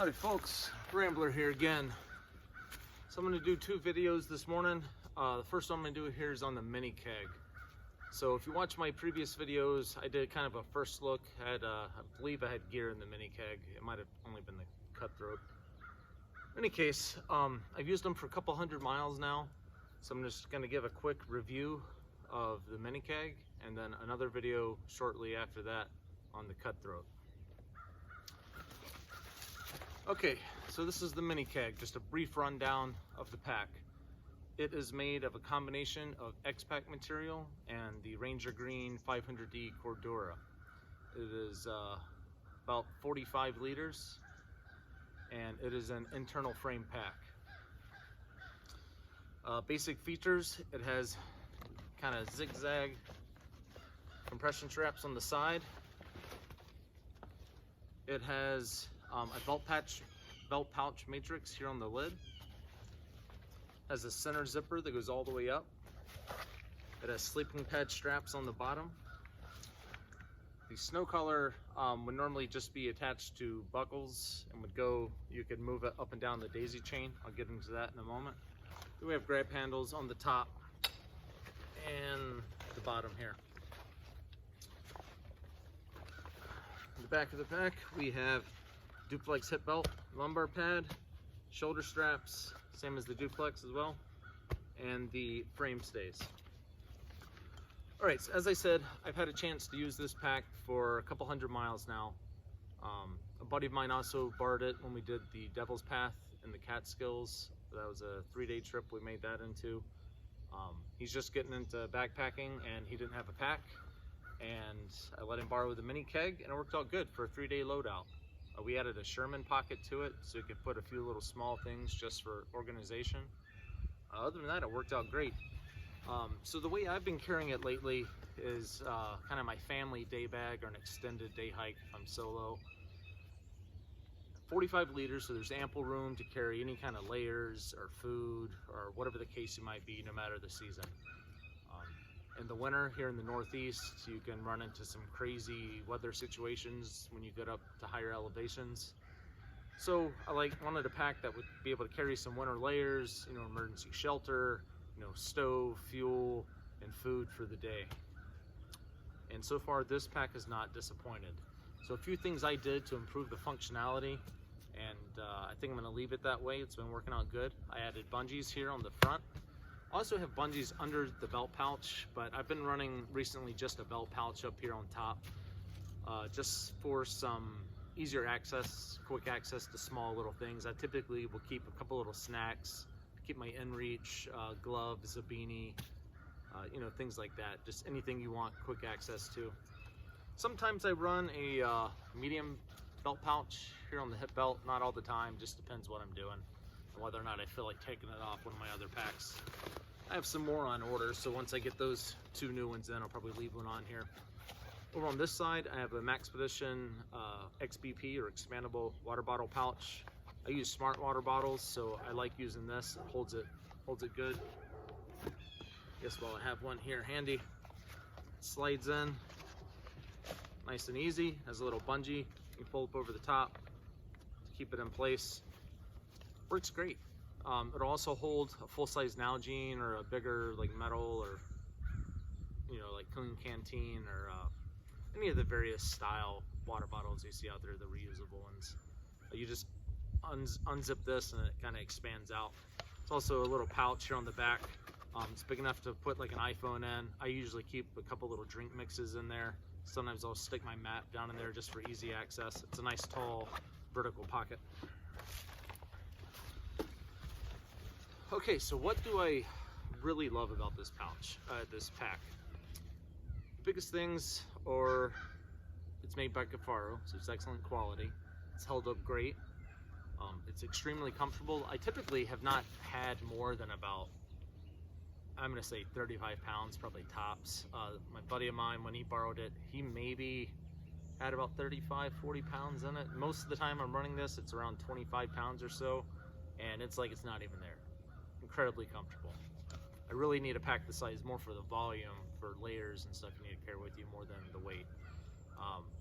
Howdy folks, Rambler here again. So I'm going to do two videos this morning. The first one I'm going to do here is on the Minikeg. So if you watch my previous videos, I did kind of a first look at, I believe I had gear in the Minikeg. It might have only been the Cutthroat. In any case, I've used them for a couple hundred miles now. So I'm just going to give a quick review of the Minikeg and then another video shortly after that on the Cutthroat. Okay, so this is the Minikeg, just a brief rundown of the pack. It is made of a combination of X-Pack material and the Ranger Green 500D Cordura. It is about 45 liters and it is an internal frame pack. Basic features, it has kind of zigzag compression straps on the side. It has a belt pouch matrix here on the lid. Has a center zipper that goes all the way up. It has sleeping pad straps on the bottom. The snow collar would normally just be attached to buckles and would go, you could move it up and down the daisy chain. I'll get into that in a moment. Then we have grab handles on the top and the bottom here. In the back of the pack, we have duplex hip belt, lumbar pad, shoulder straps, same as the duplex as well, and the frame stays. All right, so as I said, I've had a chance to use this pack for a couple hundred miles now. A buddy of mine also borrowed it when we did the Devil's Path in the Catskills. That was a 3-day trip we made that into. He's just getting into backpacking and he didn't have a pack, and I let him borrow the Minikeg and it worked out good for a 3-day loadout. We added a Sherman pocket to it so you could put a few little small things just for organization. Other than that, it worked out great. So the way I've been carrying it lately is kind of my family day bag or an extended day hike if I'm solo. 45 liters, so there's ample room to carry any kind of layers or food or whatever the case it might be, no matter the season. In the winter here in the Northeast, you can run into some crazy weather situations when you get up to higher elevations. So I wanted a pack that would be able to carry some winter layers, emergency shelter, stove, fuel, and food for the day. And so far, this pack has not disappointed. So a few things I did to improve the functionality, and I think I'm going to leave it that way. It's been working out good. I added bungees here on the front. I also have bungees under the belt pouch, but I've been running recently just a belt pouch up here on top, just for some easier access, quick access to small little things. I typically will keep a couple little snacks, keep my in-reach, gloves, a beanie, things like that. Just anything you want quick access to. Sometimes I run a medium belt pouch here on the hip belt, not all the time, just depends what I'm doing. Whether or not I feel like taking it off one of my other packs. I have some more on order, so once I get those two new ones in, I'll probably leave one on here. Over on this side, I have a Maxpedition XBP or expandable water bottle pouch. I use smart water bottles, so I like using this. It holds it good. Guess while I have one here handy, it slides in, nice and easy. Has a little bungee you pull up over the top to keep it in place. Works great. It'll also hold a full-size Nalgene or a bigger metal or like Clean Canteen or any of the various style water bottles you see out there, the reusable ones. You just unzip this and it kind of expands out. It's also a little pouch here on the back. It's big enough to put like an iPhone in. I usually keep a couple little drink mixes in there. Sometimes I'll stick my map down in there just for easy access. It's a nice tall vertical pocket. Okay, so what do I really love about this pouch, this pack? The biggest things are it's made by Kifaru, so it's excellent quality. It's held up great. It's extremely comfortable. I typically have not had more than about, I'm gonna say 35 pounds, probably tops. My buddy of mine, when he borrowed it, he maybe had about 35, 40 pounds in it. Most of the time I'm running this, it's around 25 pounds or so, and it's like it's not even there. Incredibly comfortable. I really need a pack this size more for the volume, for layers and stuff you need to carry with you more than the weight.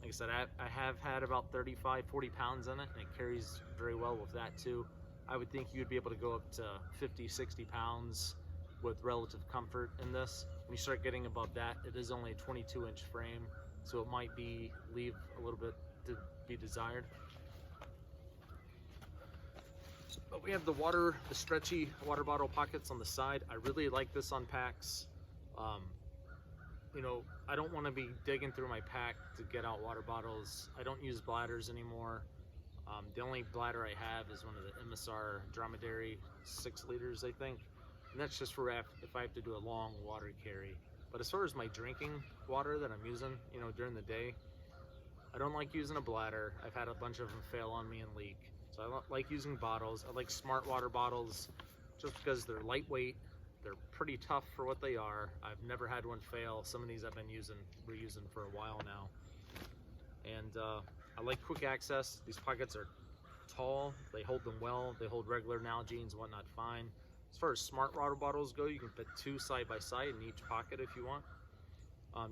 Like I said, I have had about 35, 40 pounds in it, and it carries very well with that too. I would think you'd be able to go up to 50, 60 pounds with relative comfort in this. When you start getting above that, it is only a 22-inch frame, so it might leave a little bit to be desired. But we have the stretchy water bottle pockets on the side. I really like this on packs. You know, I don't want to be digging through my pack to get out water bottles. I don't use bladders anymore. The only bladder I have is one of the MSR Dromedary 6 liters, I think. And that's just for if I have to do a long water carry. But as far as my drinking water that I'm using, you know, during the day, I don't like using a bladder. I've had a bunch of them fail on me and leak. So I like using bottles. I like smart water bottles just because they're lightweight. They're pretty tough for what they are. I've never had one fail. Some of these I've been reusing for a while now. And I like quick access. These pockets are tall. They hold them well. They hold regular Nalgene's and whatnot fine. As far as smart water bottles go, you can fit 2 side by side in each pocket if you want.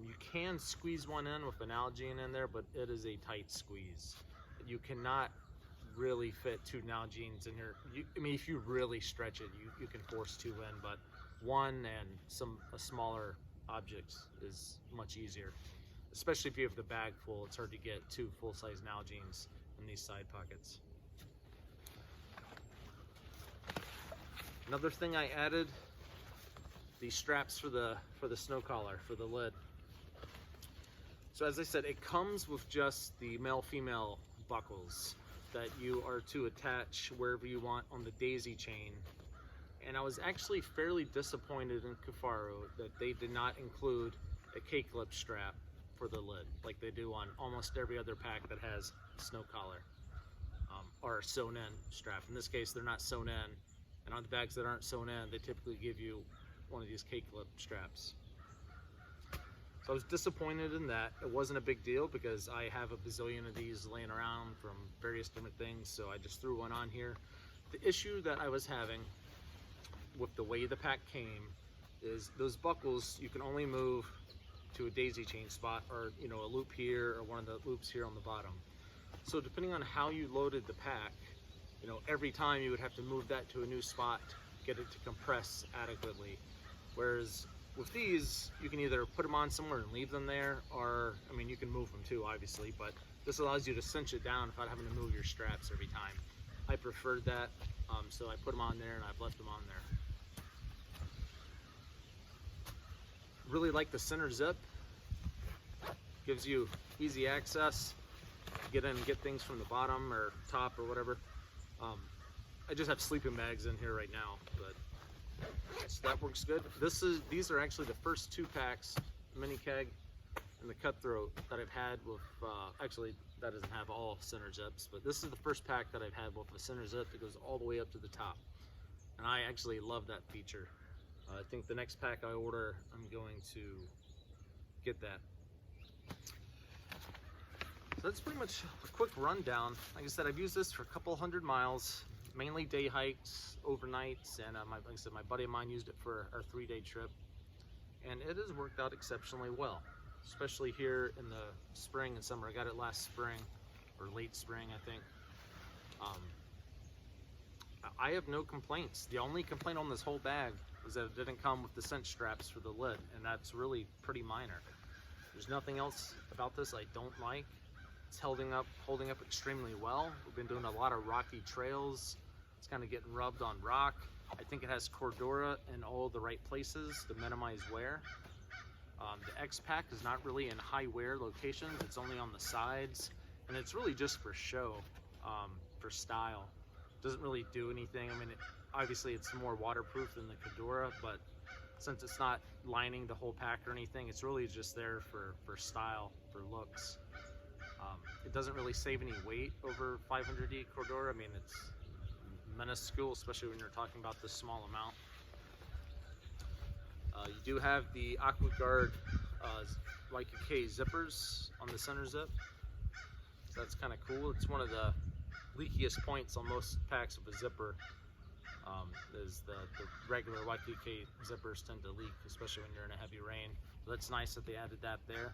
You can squeeze one in with an Nalgene in there, but it is a tight squeeze. You cannot really fit 2 Nalgene's in here. I mean, if you really stretch it, you can force 2 in, but one and a smaller objects is much easier. Especially if you have the bag full, it's hard to get 2 full-size Nalgene's in these side pockets. Another thing I added, these straps for the snow collar, for the lid. So as I said, it comes with just the male-female buckles that you are to attach wherever you want on the daisy chain. And I was actually fairly disappointed in Kifaru that they did not include a K-clip strap for the lid like they do on almost every other pack that has snow collar or sewn in strap. In this case, they're not sewn in, and on the bags that aren't sewn in, they typically give you one of these K-clip straps. So I was disappointed in that. It wasn't a big deal because I have a bazillion of these laying around from various different things, so I just threw one on here. The issue that I was having with the way the pack came is those buckles you can only move to a daisy chain spot, or you know, a loop here or one of the loops here on the bottom. So depending on how you loaded the pack, you know, every time you would have to move that to a new spot to get it to compress adequately. Whereas with these, you can either put them on somewhere and leave them there, or, I mean, you can move them too, obviously, but this allows you to cinch it down without having to move your straps every time. I preferred that, so I put them on there and I've left them on there. Really like the center zip. Gives you easy access. Get in and get things from the bottom or top or whatever. I just have sleeping bags in here right now, but so that works good. These are actually the first 2 packs, Minikeg and the Cutthroat, that I've had with, actually that doesn't have all center zips, but this is the first pack that I've had with a center zip that goes all the way up to the top. And I actually love that feature. I think the next pack I order, I'm going to get that. So that's pretty much a quick rundown. Like I said, I've used this for a couple 100 miles, mainly day hikes, overnights, and like I said, my buddy of mine used it for our 3-day trip, and it has worked out exceptionally well, especially here in the spring and summer. I got it last spring, or late spring, I think. I have no complaints. The only complaint on this whole bag was that it didn't come with the cinch straps for the lid, and that's really pretty minor. There's nothing else about this I don't like. It's holding up extremely well. We've been doing a lot of rocky trails. It's kind of getting rubbed on rock. I think it has Cordura in all the right places to minimize wear. The X pack is not really in high wear locations. It's only on the sides, and it's really just for show, for style. It doesn't really do anything. I mean, obviously it's more waterproof than the Cordura, but since it's not lining the whole pack or anything, it's really just there for style, for looks. It doesn't really save any weight over 500D Cordura. I mean, it's minuscule, especially when you're talking about this small amount. You do have the AquaGuard YKK zippers on the center zip. So that's kind of cool. It's one of the leakiest points on most packs of a zipper. Is the regular YKK zippers tend to leak, especially when you're in a heavy rain. So that's nice that they added that there.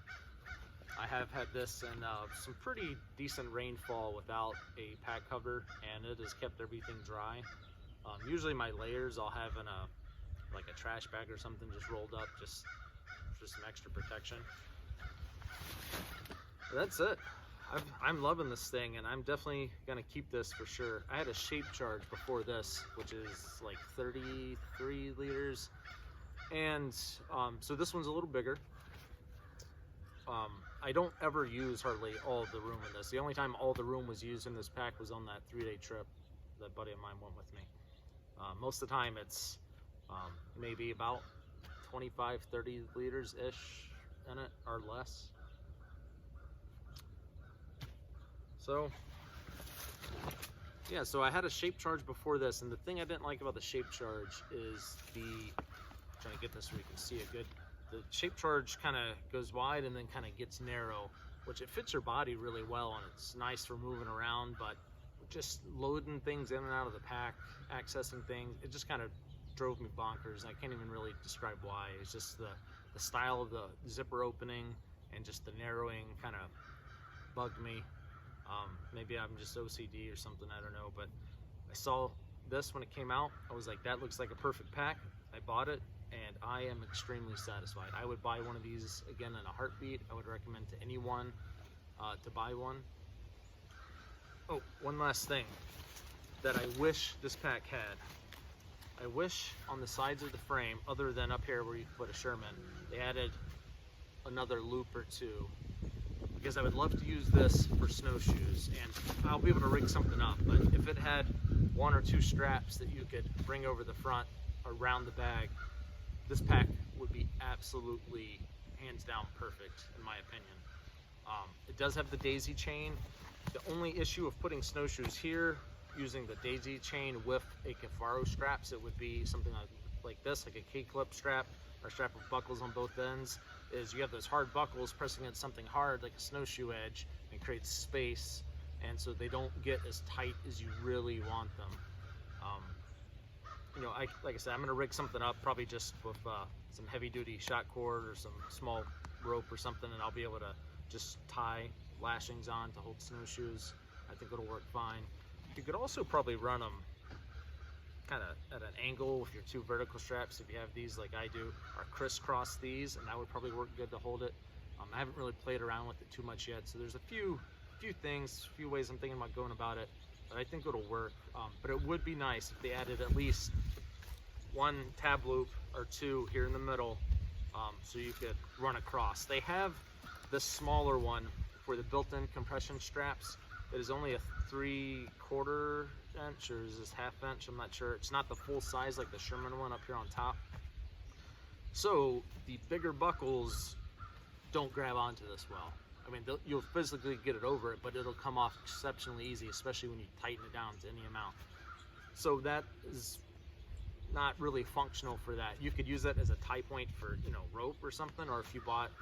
I have had this in some pretty decent rainfall without a pack cover, and it has kept everything dry. Usually my layers I'll have in like a trash bag or something just rolled up, just for some extra protection. But that's it. I'm loving this thing, and I'm definitely gonna keep this for sure. I had a shape charge before this, which is like 33 liters, and so this one's a little bigger. I don't ever use hardly all of the room in this. The only time all the room was used in this pack was on that 3-day trip that a buddy of mine went with me. Most of the time it's maybe about 25-30 liters ish in it, or less. So yeah, so I had a shape charge before this, and the thing I didn't like about the shape charge is trying to get this so we can see it good. The shape charge kind of goes wide and then kind of gets narrow, which it fits your body really well, and it's nice for moving around, but just loading things in and out of the pack, accessing things, it just kind of drove me bonkers. I can't even really describe why. It's just the style of the zipper opening and just the narrowing kind of bugged me. Maybe I'm just OCD or something, I don't know, but I saw this when it came out. I was like, that looks like a perfect pack. I bought it, and I am extremely satisfied. I would buy one of these again in a heartbeat. I would recommend to anyone to buy one. Oh, one last thing that I wish this pack had. I wish on the sides of the frame, other than up here where you put a Sherman, they added another loop or two, because I would love to use this for snowshoes, and I'll be able to rig something up. But if it had 1 or 2 straps that you could bring over the front around the bag, this pack would be absolutely hands down perfect in my opinion. It does have the daisy chain. The only issue of putting snowshoes here using the daisy chain with a Kifaru straps, it would be something like this, like a K-clip strap or strap with buckles on both ends, is you have those hard buckles pressing against something hard like a snowshoe edge, and creates space, and so they don't get as tight as you really want them. You know, like I said, I'm gonna rig something up, probably just with some heavy-duty shot cord or some small rope or something, and I'll be able to just tie lashings on to hold snowshoes. I think it'll work fine. You could also probably run them kind of at an angle with your 2 vertical straps, if you have these like I do, or crisscross these, and that would probably work good to hold it. I haven't really played around with it too much yet, so there's a few ways I'm thinking about going about it, but I think it'll work. But it would be nice if they added at least 1 tab loop or 2 here in the middle, so you could run across. They have the smaller one for the built-in compression straps. It is only a 3/4 inch, or is this 1/2 inch? I'm not sure. It's not the full size like the Sherman one up here on top. So the bigger buckles don't grab onto this well. I mean, you'll physically get it over it, but it'll come off exceptionally easy, especially when you tighten it down to any amount. So that is not really functional for that. You could use that as a tie point for, you know, rope or something, or if you bought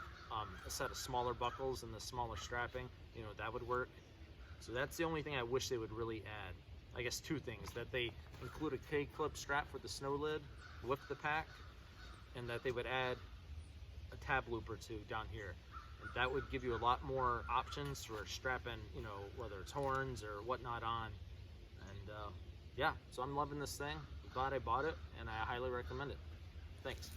a set of smaller buckles and the smaller strapping, you know, that would work. So that's the only thing I wish they would really add. I guess 2 things: that they include a K-clip strap for the snow lid with the pack, and that they would add a tab loop or 2 down here. And that would give you a lot more options for strapping, you know, whether it's horns or whatnot on. And yeah, so I'm loving this thing. I'm glad I bought it, and I highly recommend it. Thanks.